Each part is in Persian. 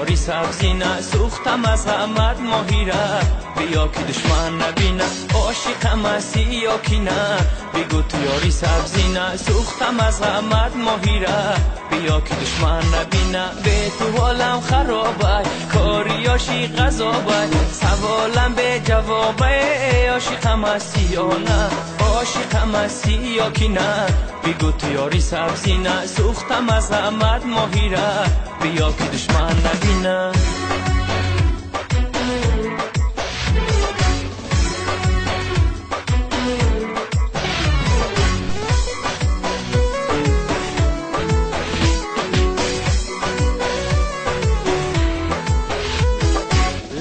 یاری سبزی نه، سوختم از غمت ماهی را، بیا که دشمن نبینه، عاشقم هستی یا کی نه، بگو تو یاری سبزی نه، سوختم از غمت ماهی را، بیا که دشمن نبینه، به تو حالم خرابه، کاریاشی غذابه، سوالم به جوابه، عاشقم هستی یا نه، عاشقم هستی یا کی نه، بگو تو یاری سبزی نه، سوختم از غمت ماهی را، بیا که دشمن نبینه.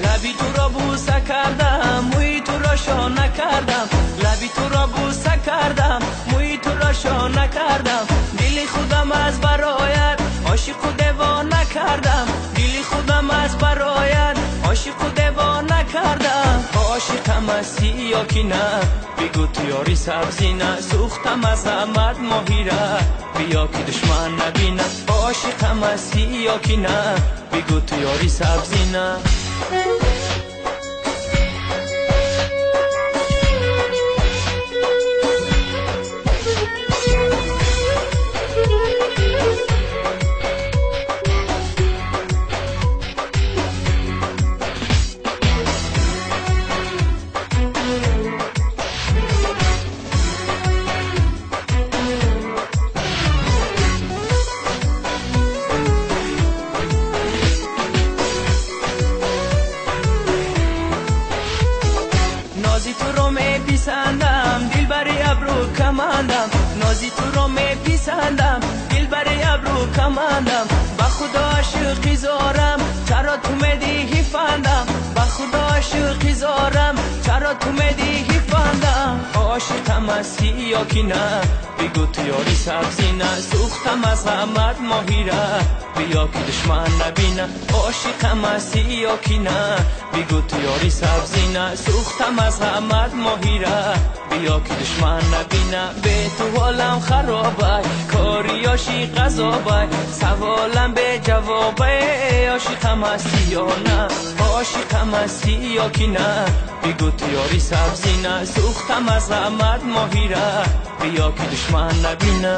لبی تو را بوسه کردم، موی تو را شانه کردم، لبی تو را بوسه کردم، موی تو را شانه کردم، دل خودم از برایت عاشق و دیوانه کردم، دل خودم از برایت عاشق و دیوانه کردم، عاشقم هستی یا کی نه، بگو تو یاری سبزی نه، سوختم از غمت ماهی را، بیا که دشمن نبینه، عاشقم هستی یا کی نه، بگو تو یاری سبزی نه. نازی تو رو میپسندم، دل بری ابرو کمندم، نازی تو رو میپسندم، دل بری ابرو کمندم، با خدا عاشقی زارم، چرا تو میدی فندم، با خدا عاشقی زارم، چرا تو میدی فندم، عاشقم هستی یا کی نه، بگو تو یاری سبزی نه، سوختم از غمت ماهی را، بیا که دشمن نبینه، عاشقم هستی یا کی نه، بگو تو یاری سبزی نه، سوختم از غمت ماهی را، بیا که دشمن نبینه، به تو حالم خرابه، کاریاشی غذابه، سوالم به جوابه، عاشقم هستی یا نه، عاشقم هستی یا کی نه، بگو تو یاری سبزی نه، سوختم از غمت ماهی را، بیا که دشمن نبینه.